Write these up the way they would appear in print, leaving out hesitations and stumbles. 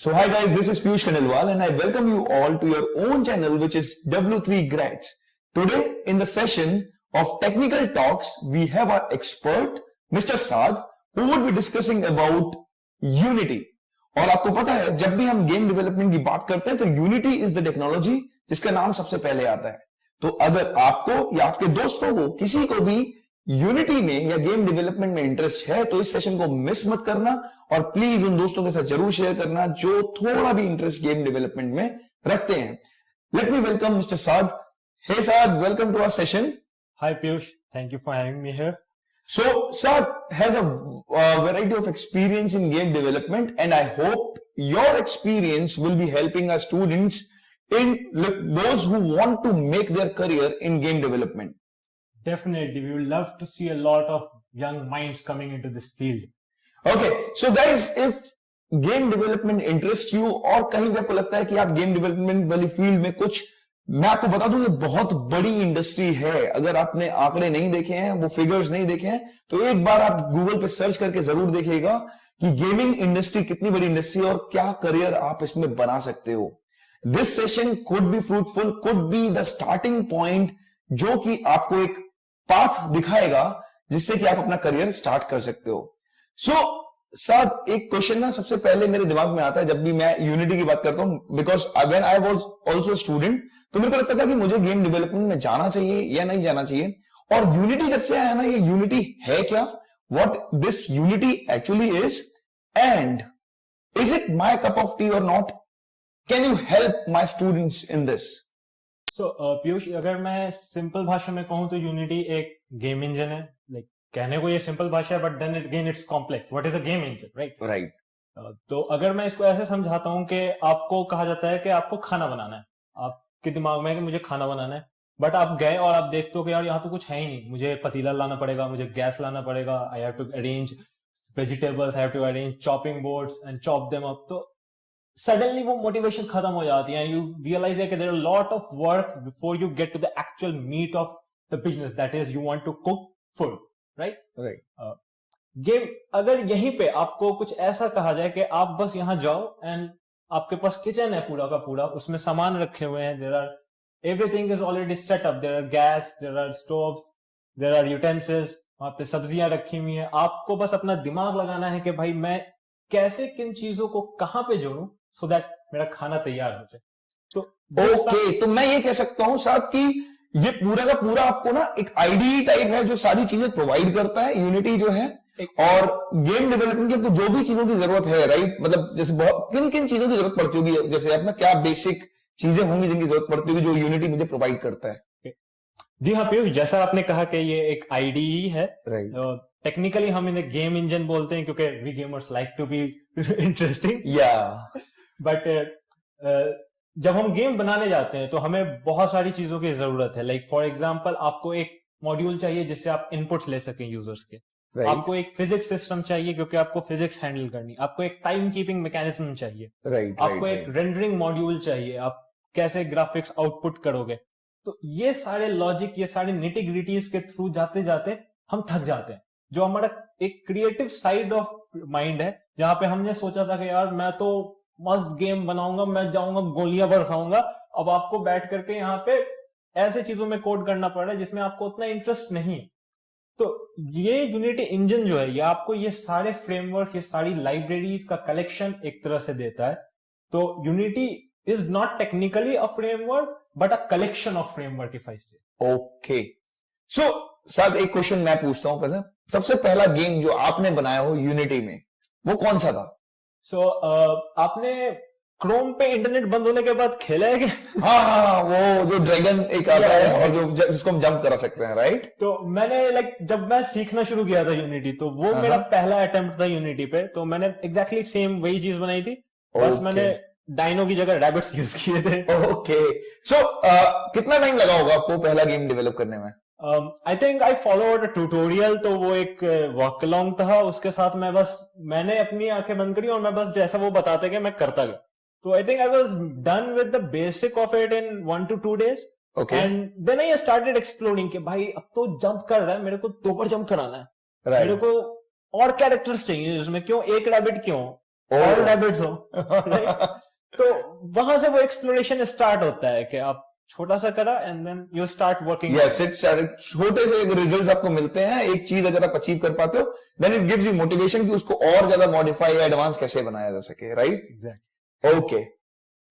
So hi guys, this is Piyush Khandelwal and I welcome you all to your own channel which is W3 Grads. Today in the session of Technical Talks, we have our expert Mr. Saad who would be discussing about Unity. और आपको पता है जब भी हम game development की बात करते हैं तो यूनिटी इज द टेक्नोलॉजी जिसका नाम सबसे पहले आता है। तो अगर आपको या आपके दोस्तों को किसी को भी यूनिटी में या गेम डेवलपमेंट में इंटरेस्ट है तो इस सेशन को मिस मत करना और प्लीज उन दोस्तों के साथ जरूर शेयर करना जो थोड़ा भी इंटरेस्ट गेम डेवलपमेंट में रखते हैं। Let me welcome mister Saad. Hey Saad, welcome to our session. Hi Piyush, thank you for having me here. So Saad has a variety of experience in game development and I hope your experience will be helping our students in those who want to make their career in game development. Definitely, we would love to see a lot of young minds coming into this field. Okay, so guys, if game development interests you और कहीं भी आपको लगता है कि आप game development वाली field में कुछ, मैं आपको बता दूं ये बहुत बड़ी इंडस्ट्री है। अगर आपने आंकड़े नहीं देखे हैं, वो फिगर्स नहीं देखे हैं, तो एक बार आप गूगल पे सर्च करके जरूर देखिएगा कि गेमिंग इंडस्ट्री कितनी बड़ी इंडस्ट्री है और क्या करियर आप इसमें बना सकते हो। This session could be fruitful, could be the starting point जो कि आपको एक पाथ दिखाएगा जिससे कि आप अपना करियर स्टार्ट कर सकते हो। सो साथ एक क्वेश्चन ना सबसे पहले मेरे दिमाग में आता है जब भी मैं यूनिटी की बात करता हूं, because when I was also student तो मेरे को लगता था कि मुझे गेम डेवलपमेंट में जाना चाहिए या नहीं जाना चाहिए। और यूनिटी जब से आया ना, ये यूनिटी है क्या, what this Unity actually is, and is it my cup of tea और not, can you help my students in this. So Piyush, अगर मैं सिंपल भाषा में कहूँ तो यूनिटी एक गेम इंजन है। लाइक कहने को ये सिंपल भाषा है, but then again it's complex. What is a game engine, right? Right. तो अगर मैं इसको ऐसे समझाता हूँ कि आपको कहा जाता है कि आपको खाना बनाना है, आपके दिमाग में है कि मुझे खाना बनाना है, बट आप गए और आप देखते हो कि यार यहाँ तो कुछ है ही नहीं, मुझे पतीला लाना पड़ेगा, मुझे गैस लाना पड़ेगा, I have to arrange vegetables, I have to arrange chopping boards and chop them up. तो सडनली वो मोटिवेशन खत्म हो जाती है। यू रियलाइज कि there are lot of work before you get to the actual meat of the business, that is you want to cook food, right? Right. Game अगर यहीं पे आपको कुछ ऐसा कहा जाए कि आप बस यहां जाओ एंड आपके पास किचन है पूरा का पूरा, उसमें सामान रखे हुए हैं, there are everything is already set up, there are gas, there are stoves, there are utensils, वहां पे सब्जियां रखी हुई हैं, आपको बस अपना दिमाग लगाना है कि भाई मैं कैसे किन चीजों को कहां पे जोड़ूं सो दैट मेरा खाना तैयार हो जाए। तो ओके, तो मैं ये कह सकता हूं साथ कि ये पूरा का पूरा आपको ना एक आईडी टाइप है जो सारी चीजें प्रोवाइड करता है, यूनिटी जो है। और गेम डेवलपमेंट की आपको जो भी चीजों की जरूरत है, राइट, मतलब जैसे बहुत किन किन चीजों की जरूरत पड़ती होगी, जैसे अपना क्या बेसिक चीजें होंगी जिनकी जरूरत पड़ती होगी जो यूनिटी मुझे प्रोवाइड करता है। जी हाँ पीयूष, जैसा आपने कहा कि ये एक आईडी है, राइट। टेक्निकली हम इन्हें गेम इंजन बोलते हैं क्योंकि we gamers like to be interesting, या बट जब हम गेम बनाने जाते हैं तो हमें बहुत सारी चीजों की जरूरत है। लाइक फॉर एग्जांपल आपको एक मॉड्यूल चाहिए जिससे आप इनपुट्स ले सकें यूजर्स के, Right. आपको एक फिजिक्स सिस्टम चाहिए क्योंकि आपको फिजिक्स हैंडल करनी, आपको एक टाइम कीपिंग मैकेनिज्म चाहिए, राइट, आपको एक रेंडरिंग मॉड्यूल चाहिए, आप कैसे ग्राफिक्स आउटपुट करोगे। तो ये सारे लॉजिक, ये सारे निटी ग्रिटीज के थ्रू जाते जाते हम थक जाते हैं। जो हमारा एक क्रिएटिव साइड ऑफ माइंड है, जहां पे हमने सोचा था कि यार मैं तो मस्त गेम बनाऊंगा, मैं जाऊंगा गोलियां बरसाऊंगा, अब आपको बैठ करके यहाँ पे ऐसे चीजों में कोड करना पड़ रहा है जिसमें आपको उतना इंटरेस्ट नहीं। तो ये यूनिटी इंजन जो है, ये आपको ये सारे फ्रेमवर्क, ये सारी लाइब्रेरीज का कलेक्शन एक तरह से देता है। तो unity is not technically a framework but a collection of framework, if I से। ओके, सो साथ एक क्वेश्चन मैं पूछता हूं पहले, सबसे पहला गेम जो आपने बनाया हो यूनिटी में वो कौन सा था? सो आपने क्रोम पे इंटरनेट बंद होने के बाद खेला है क्या? हाँ, वो जो ड्रैगन एक आता है और जो जिसको हम जंप करा सकते हैं, राइट? तो मैंने जब मैं सीखना शुरू किया था यूनिटी, तो वो मेरा पहला अटेम्प्ट था यूनिटी पे। तो मैंने एग्जैक्टली सेम वही चीज बनाई थी, बस मैंने डायनो की जगह रैबिट्स यूज किए थे। ओके, सो कितना टाइम लगा होगा आपको पहला गेम डेवलप करने में? आई think I followed a tutorial, तो वो एक वॉक अलोंग था, उसके साथ मैंने अपनी आंखें बंद करी और मैं बस जैसा वो बताते कि मैं करता गया। तो I think I was done with the basic of it in 1 to 2 days, and then I started exploring कि भाई अब तो जंप कर रहा है, मेरे को 2 बार जंप कराना है, मेरे को और कैरेक्टर्स चाहिए इसमें, क्यों एक रैबिट क्यों, और रैबिट्स हो right? तो वहां से वो एक्सप्लोरेशन स्टार्ट होता है कि आप छोटा सा करा and then you start working. Yes, it's छोटे से रिजल्ट्स आपको मिलते हैं, एक चीज अगर आप अचीव कर पाते हो then it gives you motivation कि उसको और ज्यादा मॉडिफाई या एडवांस कैसे बनाया जा सके, right? Exactly. Okay,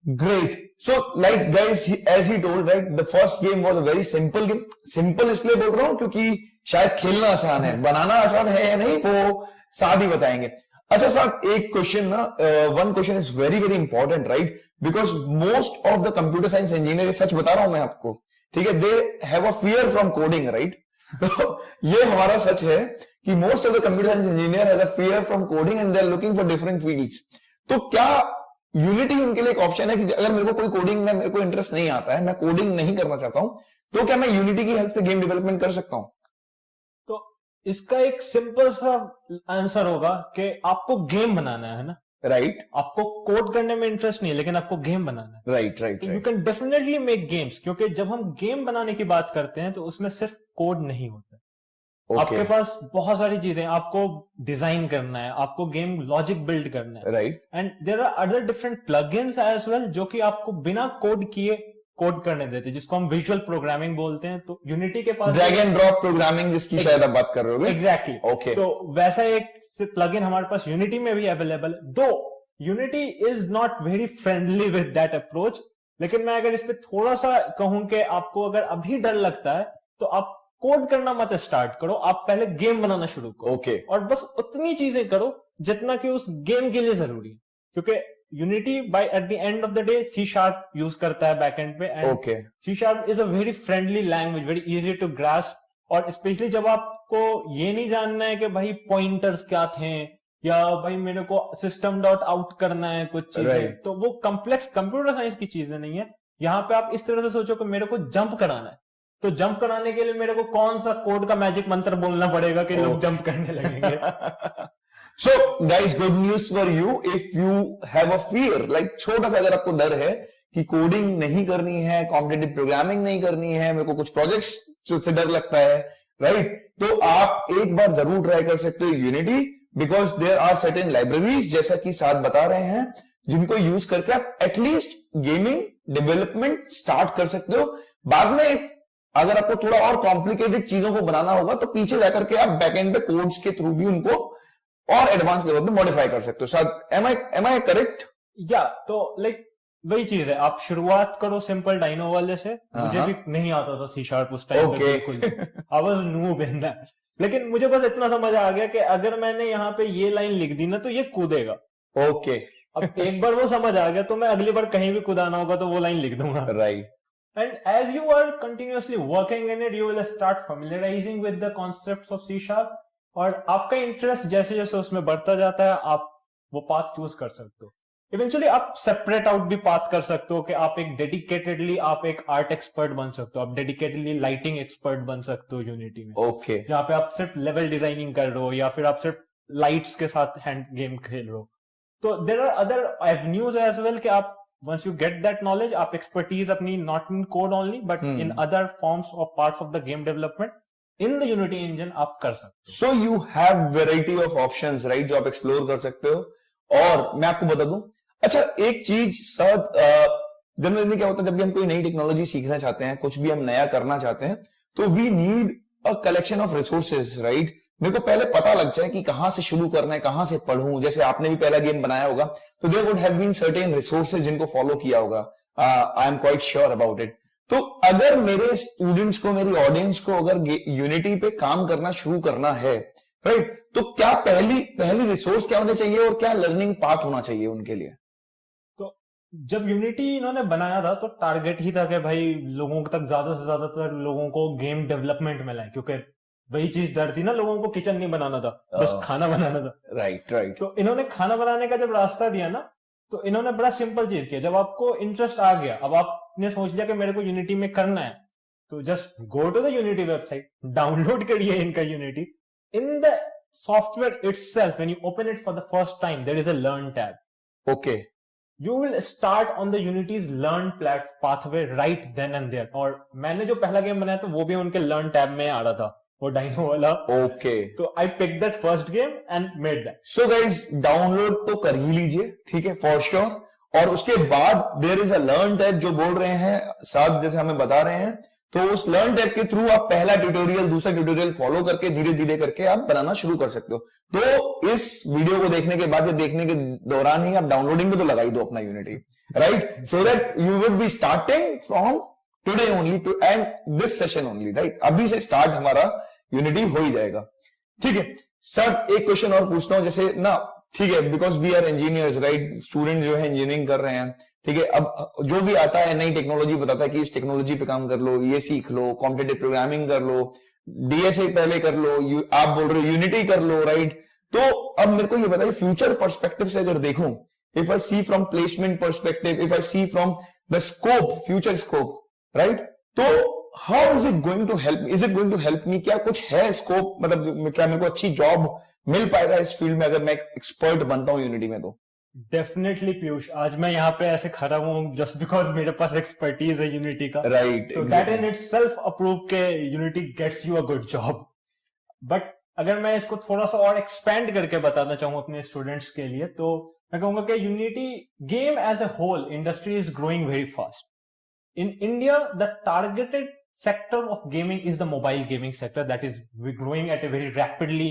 great. So like guys, as he told, right, the first game was a very simple game. Simple इसलिए बोल रहा हूं क्योंकि शायद खेलना आसान है, बनाना आसान है या नहीं वो साथ ही बताएंगे। अच्छा साहब, एक क्वेश्चन ना, one question is very very important, right? Because most of the computer science engineer, सच बता रहा हूं मैं आपको, ठीक है, they have a fear from coding, right? तो ये हमारा सच है कि most of the computer science engineer has a fear from coding and they are looking for different fields. तो क्या यूनिटी उनके लिए एक ऑप्शन है कि अगर मेरे को कोई कोडिंग में मेरे को इंटरेस्ट नहीं आता है, मैं कोडिंग नहीं करना चाहता हूं, तो क्या मैं यूनिटी की हेल्प से गेम डेवलपमेंट कर सकता हूं? तो इसका एक सिंपल सा आंसर होगा कि आपको गेम बनाना है ना, राइट? आपको कोड करने में इंटरेस्ट नहीं है लेकिन आपको गेम बनाना है, right right you can definitely make games. क्योंकि जब हम गेम बनाने की बात करते हैं तो उसमें सिर्फ कोड नहीं होता, आपके पास बहुत सारी चीजें, आपको डिजाइन करना है, आपको गेम लॉजिक बिल्ड करना है, right? And there are other different plugins as well जो कि आपको बिना कोड किए कोड करने देते हैं, जिसको हम विजुअल प्रोग्रामिंग बोलते हैं। तो यूनिटी के पास ड्रैग एंड ड्रॉप प्रोग्रामिंग जिसकी शायद आप बात कर रहे हो। एग्जैक्टली। ओके, तो वैसा एक प्लगइन हमारे पास यूनिटी में भी अवेलेबल है, दो unity is not very friendly with that approach. लेकिन मैं अगर इस पे थोड़ा सा कहूं कि आपको अगर अभी डर लगता है तो आप कोड करना मत स्टार्ट करो, आप पहले गेम बनाना शुरू करो। ओके, और बस उतनी चीजें करो जितना कि उस गेम के लिए जरूरी है, क्योंकि Unity by at the end of the day C# use करता है बैकएंड पे, and okay, C# is a very friendly language, very easy to grasp. और स्पेशली जब आपको ये नहीं जानना है कि भाई पॉइंटर्स क्या थे या भाई मेरे को सिस्टम डॉट आउट करना है कुछ चीजें, Right. तो वो कॉम्प्लेक्स कंप्यूटर साइंस की चीजें नहीं है। यहाँ पे आप इस तरह से सोचो कि मेरे को जंप कराना है, तो जंप कराने के लिए मेरे को कौन सा कोड का मैजिक मंत्र बोलना पड़ेगा कि लोग जंप करने लगेंगे। So guys, good news for you if you have a fear, like छोटा सा अगर आपको डर है कि कोडिंग नहीं करनी है, कॉम्पिटिटिव प्रोग्रामिंग नहीं करनी है, मेरे को कुछ प्रोजेक्ट्स से डर लगता है, राइट? तो आप एक बार जरूर ट्राई कर सकते हो Unity, because there are certain libraries, जैसा कि साथ बता रहे हैं, जिनको यूज करके आप एटलीस्ट गेमिंग डेवलपमेंट स्टार्ट कर सकते हो। बाद में अगर आपको थोड़ा और कॉम्प्लिकेटेड चीजों को बनाना होगा तो पीछे जाकर के आप बैकएंड पे कोड्स के थ्रू भी उनको और एडवांस लेवल पे मॉडिफाई कर सकते हो। शायद एम आई करेक्ट? या तो लाइक वही चीज है, आप शुरुआत करो सिंपल डाइनो वाले से। मुझे भी नहीं आता था C# उस टाइम पे, बिल्कुल I was noob in that. लेकिन मुझे बस इतना समझ आ गया कि अगर मैंने यहाँ पे ये लाइन लिख दी ना तो ये कूदेगा। ओके, अब एक बार वो समझ आ गया तो मैं अगली बार कहीं भी कुदाना होगा तो वो लाइन लिख दूंगा, right? And as you are continuously working in it, you will start familiarizing with the concepts of C#, और आपका इंटरेस्ट जैसे जैसे उसमें बढ़ता जाता है आप वो पाथ चूज कर सकते हो। इवेंचुअली आप सेपरेट आउट भी पाथ कर सकते हो कि आप एक डेडिकेटेडली आप एक आर्ट एक्सपर्ट बन सकते हो, आप डेडिकेटेडली लाइटिंग एक्सपर्ट बन सकते हो यूनिटी में। ओके, जहाँ पे आप सिर्फ लेवल डिजाइनिंग कर रहे हो या फिर आप सिर्फ लाइट्स के साथ हैंड गेम खेल रहे हो। तो there are other avenues as well कि आप once you get that knowledge, आप expertise अपनी not in code only but in other forms of parts of the game development in the Unity engine आप कर सकते हो। So you have variety of options, right, जो आप explore कर सकते हो। और मैं आपको बता दूं, अच्छा एक चीज साथ, जनरली क्या होता है जब भी हम कोई नई टेक्नोलॉजी सीखना चाहते हैं, कुछ भी हम नया करना चाहते हैं, तो we need a collection of resources, right? मेरे को पहले पता लग जाए कि कहां से शुरू करना है, कहां से पढ़ूं। जैसे आपने भी पहला गेम बनाया होगा तो there would have been certain resources जिनको फॉलो किया होगा, I am quite sure about it. तो अगर मेरे स्टूडेंट्स को, मेरी ऑडियंस को अगर यूनिटी पे काम करना शुरू करना है, राइट, तो क्या पहली रिसोर्स क्या होने चाहिए और क्या लर्निंग पाथ होना चाहिए उनके लिए? तो जब यूनिटी इन्होंने बनाया था तो टारगेट ही था कि भाई लोगों तक ज्यादा से ज्यादातर लोगों को गेम डेवलपमेंट में लाए, क्योंकि वही चीज डर थी ना, लोगों को किचन नहीं बनाना था, बस खाना बनाना था। Right right. तो इन्होंने खाना बनाने का जब रास्ता दिया ना तो इन्होंने बड़ा सिंपल चीज किया। जब आपको इंटरेस्ट आ गया, अब आपने सोच लिया कि मेरे को यूनिटी में करना है, तो just go to the Unity website, download करिए इनका Unity. In the software itself when you open it for the first time there is a learn tab. Okay, You will start on the Unity's learn pathway right then and there। और मैंने जो पहला game बनाया था वो भी उनके learn tab में आ रहा था। वो डाइनो वाला। ओके, तो I pick that first game and made that. So guys download तो कर ही लीजिए, ठीक है, फॉर श्योर। और उसके बाद there is a learn tab जो बोल रहे हैं साहब, जैसे हमें बता रहे हैं, तो उस लर्न टैब के थ्रू आप पहला ट्यूटोरियल दूसरा ट्यूटोरियल फॉलो करके धीरे धीरे करके आप बनाना शुरू कर सकते हो। तो इस वीडियो को देखने के बाद या देखने के दौरान ही आप डाउनलोडिंग में तो लगा ही दो अपना Unity, right, so that you would be starting from today only to and this session only, right. अभी से स्टार्ट हमारा यूनिटी हो ही जाएगा, ठीक है। सर एक क्वेश्चन और पूछता हूं, जैसे ना, ठीक है, because we are engineers, right, student जो है इंजीनियरिंग कर रहे हैं, ठीक है। अब जो भी आता है नई टेक्नोलॉजी बताता है कि इस टेक्नोलॉजी पे काम कर लो, ये सीख लो, कॉम्पिटिटिव प्रोग्रामिंग कर लो, डीएसए पहले कर लो, आप बोल रहे हो यूनिटी कर लो, राइट। तो अब मेरे को ये बताइए, फ्यूचर पर्सपेक्टिव से अगर देखूं, if I see from placement perspective, if I see from the scope, future scope, right, तो how is it going to help, is it going to help me, क्या कुछ है स्कोप, मतलब क्या मेरे को अच्छी जॉब मिल पाएगा इस फील्ड में अगर मैं एक्सपर्ट बनता हूं यूनिटी में? तो डेफिनेटली पीयूष, आज मैं यहाँ पे ऐसे खड़ा हूँ जस्ट बिकॉज मेरे पास एक्सपर्टीज है यूनिटी का, राइट, तो दैट इन इटसेल्फ अप्रूव के Unity gets you a good job. But अगर मैं इसको थोड़ा सा और एक्सपेंड करके बताना चाहूँ अपने स्टूडेंट्स के लिए, तो मैं कहूंगा कि Unity game as a whole industry is growing very fast. In India, the targeted sector of gaming is the mobile gaming sector that is growing at a very rapidly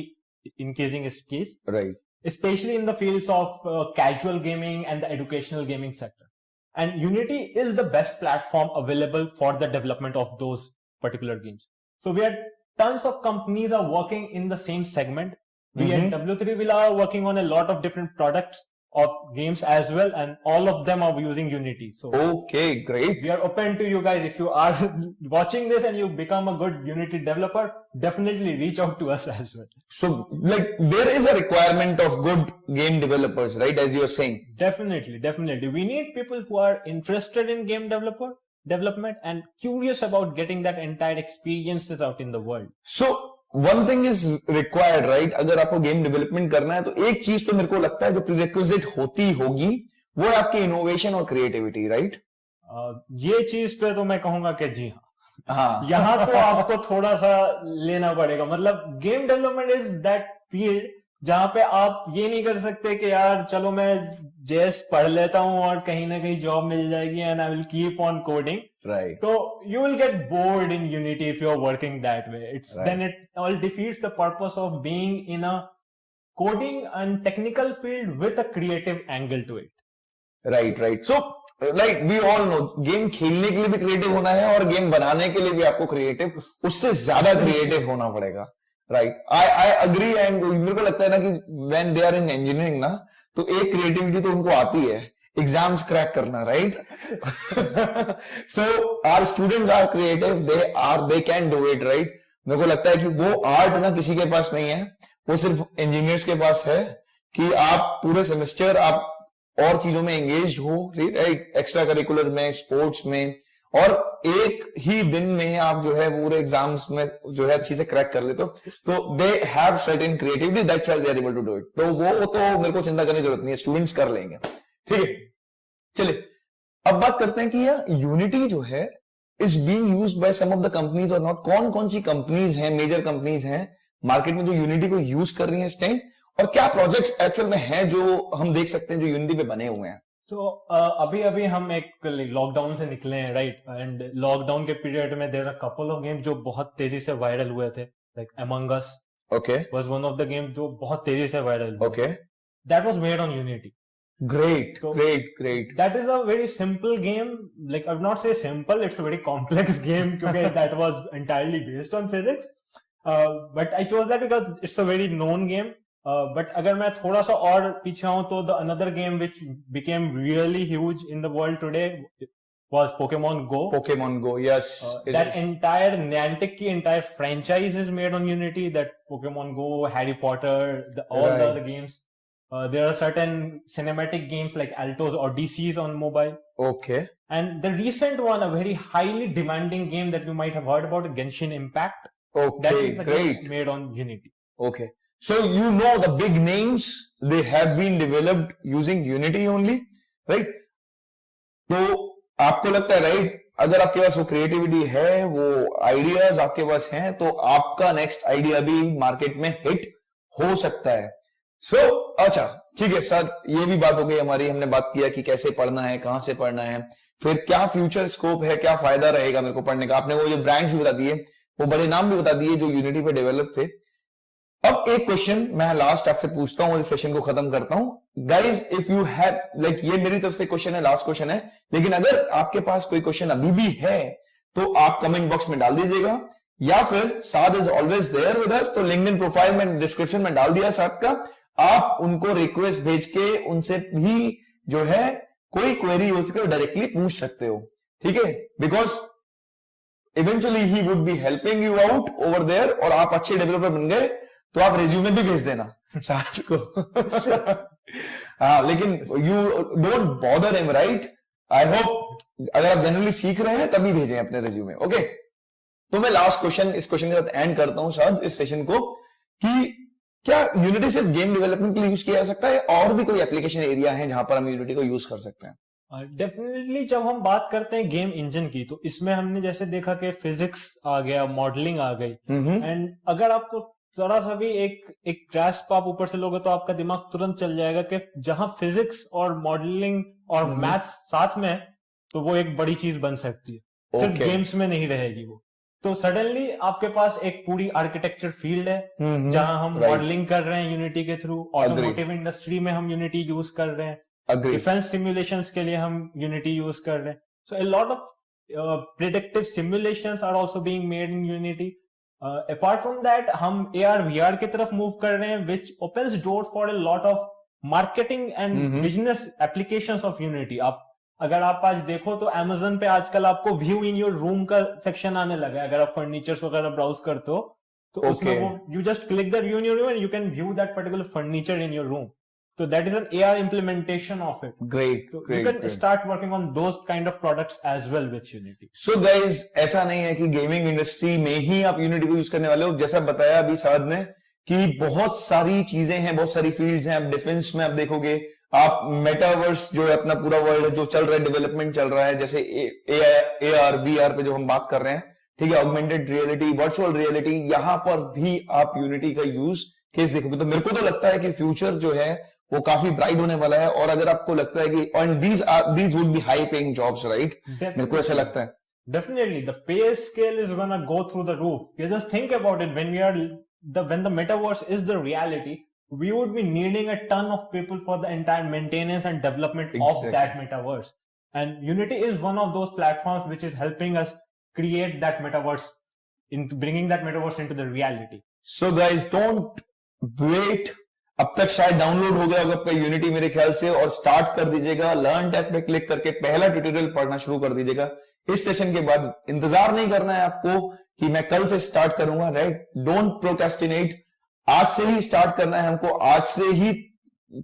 increasing pace. Right. Especially in the fields of casual gaming and the educational gaming sector. And Unity is the best platform available for the development of those particular games. So we had tons of companies are working in the same segment. We at W3Villa are working on a lot of different products of games as well, and all of them are using Unity. So okay, great. We are open to you guys. If you are watching this and you become a good Unity developer, definitely reach out to us as well. So like there is a requirement of good game developers, right, as you are saying? Definitely we need people who are interested in game development and curious about getting that entire experiences out in the world. So one thing is required, right, अगर आपको game development करना है तो एक चीज तो मेरे को लगता है जो प्रीरेक्विजिट होती होगी वो है आपकी इनोवेशन और क्रिएटिविटी, राइट? ये चीज पे तो मैं कहूंगा कि जी हाँ, यहाँ तो आपको थोड़ा सा लेना पड़ेगा। मतलब game development is that field जहां पे आप ये नहीं कर सकते कि यार चलो मैं जेएस पढ़ लेता हूं और कहीं ना कहीं जॉब मिल जाएगी and I will keep on coding, right. तो you will get bored in Unity if you're working that way. Then it all defeats the purpose of being in a coding and technical field with a creative angle to it. Right. So like we all know, game खेलने के लिए भी creative होना है और game बनाने के लिए भी आपको क्रिएटिव, उससे ज्यादा क्रिएटिव होना पड़ेगा, राइट। I agree. एंड मेरे को लगता है ना कि when they are in engineering ना, तो एक क्रिएटिविटी तो उनको आती है, एग्जाम्स क्रैक करना, right. So our students are creative, they can do it, right. मेरे को लगता है कि वो आर्ट ना किसी के पास नहीं है, वो सिर्फ इंजीनियर्स के पास है कि आप पूरे सेमेस्टर आप और चीजों में एंगेज हो, राइट, एक्स्ट्रा करिकुलर में, स्पोर्ट्स में, और एक ही दिन में आप जो है पूरे एग्जाम्स में जो है अच्छी से क्रैक कर लेते हो, तो they have certain creativity, that's why they are able to do it. तो वो तो मेरे को चिंता करने की जरूरत नहीं है, स्टूडेंट्स कर लेंगे, ठीक है। चलिए अब बात करते हैं कि यह यूनिटी जो है is being used by some of the companies और नॉट। कौन कौन सी कंपनीज हैं, मेजर कंपनीज हैं मार्केट में जो यूनिटी को यूज कर रही हैं इस टाइम, और क्या प्रोजेक्ट्स एक्चुअल में हैं जो हम देख सकते हैं जो यूनिटी पे बने हुए हैं? तो अभी हम एक लॉकडाउन से निकले हैं, राइट, एंड लॉकडाउन के पीरियड में there are couple of games जो बहुत तेजी से वायरल हुए थे, like Among Us was one of the game जो बहुत तेजी से वायरल हुआ। Okay, that was made on Unity. Great. That is a very simple game. Like I would not say simple, it's a very complex game because that was entirely based on physics. But I chose that because it's a very known game. But अगर मैं थोड़ा सा और पीछे आऊँ तो the another game which became really huge in the world today was Pokemon Go. Pokemon Go, yes. That entire Niantic की entire franchise is made on Unity. That Pokemon Go, Harry Potter, all the other games. There are certain cinematic games like Alto's Odysseys on mobile. Okay. And the recent one, a very highly demanding game that you might have heard about, Genshin Impact. Okay, that is a great. game made on Unity. Okay. So you know the big names, they have been developed using Unity only, right? तो आपको लगता है, right, अगर आपके पास वो creativity है, वो ideas आपके पास हैं, तो आपका नेक्स्ट आइडिया भी मार्केट में हिट हो सकता है। सो अच्छा ठीक है सर, ये भी बात हो गई हमारी, हमने बात किया कि कैसे पढ़ना है, कहां से पढ़ना है, फिर क्या फ्यूचर स्कोप है, क्या फायदा रहेगा मेरे को पढ़ने का। आपने वो जो ब्रांड्स भी बता दिए, वो बड़े नाम भी बता दिए जो यूनिटी पे डेवलप थे। अब एक क्वेश्चन मैं लास्ट आपसे पूछता हूं, इस सेशन को खत्म करता हूं। Guys if you have like, ये मेरी तरफ से क्वेश्चन है, लास्ट क्वेश्चन है, लेकिन अगर आपके पास कोई क्वेश्चन अभी भी है तो आप कमेंट बॉक्स में डाल दीजिएगा, या फिर Saad is always there with us, तो लिंक्डइन प्रोफाइल में डिस्क्रिप्शन में डाल दिया साद का, आप उनको रिक्वेस्ट भेज के उनसे भी जो है कोई क्वेरी हो सके डायरेक्टली पूछ सकते हो, ठीक है, because eventually he would be helping you out over there, और आप अच्छे डेवलपर बन गए तो आप रेज्यूमे भी भेज देना साथ को। हाँ, लेकिन you don't bother him, right? I hope अगर आप जनरली सीख रहे हैं तभी भेजें अपने रेज्यूमे, ओके? तो मैं लास्ट क्वेश्चन, इस क्वेश्चन के साथ एंड करता हूं शायद इस सेशन को, कि क्या यूनिटी सिर्फ गेम डेवलपमेंट के लिए यूज किया जा सकता है, और भी कोई एप्लीकेशन एरिया है जहां पर हम यूनिटी को यूज कर सकते हैं? डेफिनेटली जब हम बात करते हैं गेम इंजन की, तो इसमें हमने जैसे देखा कि फिजिक्स आ गया, मॉडलिंग आ गई, एंड अगर आपको जरा सा भी एक ग्रास्प आप ऊपर से लोगे तो आपका दिमाग तुरंत चल जाएगा कि जहां फिजिक्स और मॉडलिंग और मैथ्स साथ में है, तो वो एक बड़ी चीज बन सकती है, सिर्फ गेम्स में नहीं रहेगी वो। तो सडनली आपके पास एक पूरी आर्किटेक्चर फील्ड है जहां हम मॉडलिंग कर रहे हैं यूनिटी के थ्रू, ऑटोमोटिव इंडस्ट्री में हम यूनिटी यूज कर रहे हैं, डिफेंस सिमुलेशंस के लिए हम यूनिटी यूज कर रहे हैं। So a lot of predictive simulations are also being made in Unity. Apart from that हम AR VR की तरफ मूव कर रहे हैं, which opens door for a lot of marketing and business applications of Unity. अगर आप आज देखो तो Amazon पे आजकल आपको व्यू इन योर रूम का सेक्शन आने लगा है, अगर आप फर्नीचर्स वगैरह ब्राउज करते हो तो उसमें वो you just click that view in your room and you can view that particular furniture in your room. So that is an AR implementation of it. Great. So great, you can great. start working on those kind of products as well with Unity. So guys, ऐसा नहीं है कि gaming industry में ही आप unity को use करने वाले हो। जैसा बताया अभी साद ने कि बहुत सारी चीजें हैं, बहुत सारी फील्ड्स हैं। आप डिफेंस में आप देखोगे, आप मेटावर्स जो है अपना पूरा वर्ल्ड है जो चल रहा है, डेवलपमेंट चल रहा है, जैसे AR VR पे जो हम बात कर रहे हैं, ठीक है, ऑगमेंटेड रियलिटी, वर्चुअल रियलिटी, यहां पर भी आप यूनिटी का यूज केस देखोगे। तो मेरे को तो लगता है कि फ्यूचर जो है वो काफी ब्राइट होने वाला है, और अगर आपको लगता है कि and these would be high paying jobs, right? मेरे को ऐसा लगता है। Definitely, the pay scale is gonna go through the roof. You just think about it, when the metaverse is the reality, we would be needing a ton of people for the entire maintenance and development of that metaverse. And Unity is one of those platforms which is helping us create that metaverse, into bringing that metaverse into the reality. So guys, don't wait. अब तक शायद download हो गया होगा आपका unity मेरे ख्याल से, और स्टार्ट कर दीजिएगा। लर्न टैब पे क्लिक करके पहला ट्यूटोरियल पढ़ना शुरू कर दीजिएगा। इस सेशन के बाद इंतजार नहीं करना है आपको कि मैं कल से स्टार्ट करूंगा, राइट? डोंट प्रोक्रेस्टिनेट, आज से ही स्टार्ट करना है हमको, आज से ही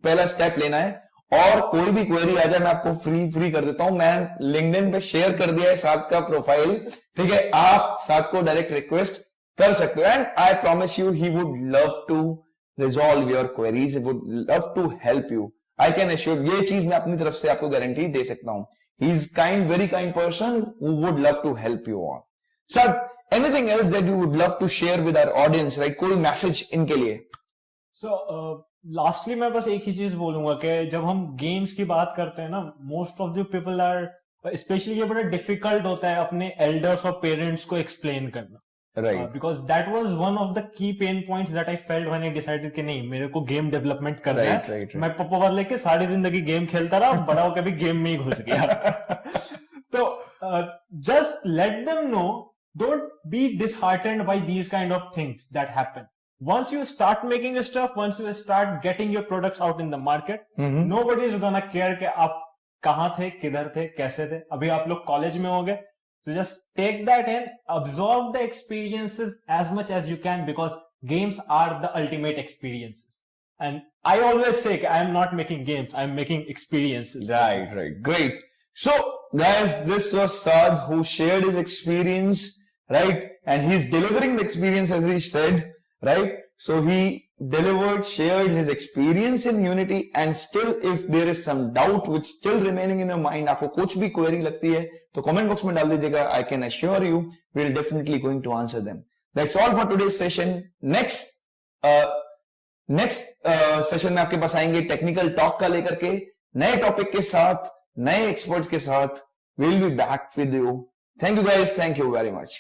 पहला स्टेप लेना है। और कोई भी क्वेरी आ जाए मैं आपको फ्री कर देता हूं। मैं लिंक्डइन पे शेयर कर दिया है साथ का प्रोफाइल, ठीक है, आप साथ को डायरेक्ट रिक्वेस्ट कर सकते हो, and I promise you he would love to resolve your queries, would love to help you. I can assure, ये चीज मैं अपनी तरफ से आपको गारंटी दे सकता हूं। He is very kind person who would love to help you on. Sir, anything else that you would love to share with our audience, right? कोई मैसेज इनके लिए? So, lastly मैं बस एक ही चीज बोलूंगा कि जब हम गेम्स की बात करते हैं ना, most of the people are, especially ये बड़ा difficult होता है अपने elders और parents को explain करना। Right. Because that was one of the key pain points that I felt when I decided कि नहीं, मेरे को गेम डेवलपमेंट करना है। right. मैं पप्पा वाले लेके सारी जिंदगी गेम खेलता रहा, बड़ा होकर भी गेम में ही घुस गया। तो just let them know, don't be disheartened by these kind of things that happen. Once you start making stuff, once you start getting your products out in the market, nobody is gonna care कि आप कहाँ थे, किधर थे, कैसे थे। अभी आप लोग कॉलेज में होंगे, so just take that in, absorb the experiences as much as you can, because games are the ultimate experiences. And I always say I am not making games, I am making experiences. Right. Great. So guys, this was Saad who shared his experience, right? And he's delivering the experience as he said, right? So he delivered, shared his experience in Unity, and still if there is some doubt which still remaining in your mind, आपको कुछ भी query लगती है तो comment box में डाल दीजिएगा. I can assure you we'll definitely going to answer them. That's all for today's session. Next session में आपके पास आएंगे टेक्निकल टॉक का लेकर के नए टॉपिक के साथ, नए एक्सपर्ट्स के साथ. We'll be back with you. Thank you guys. Thank you very much.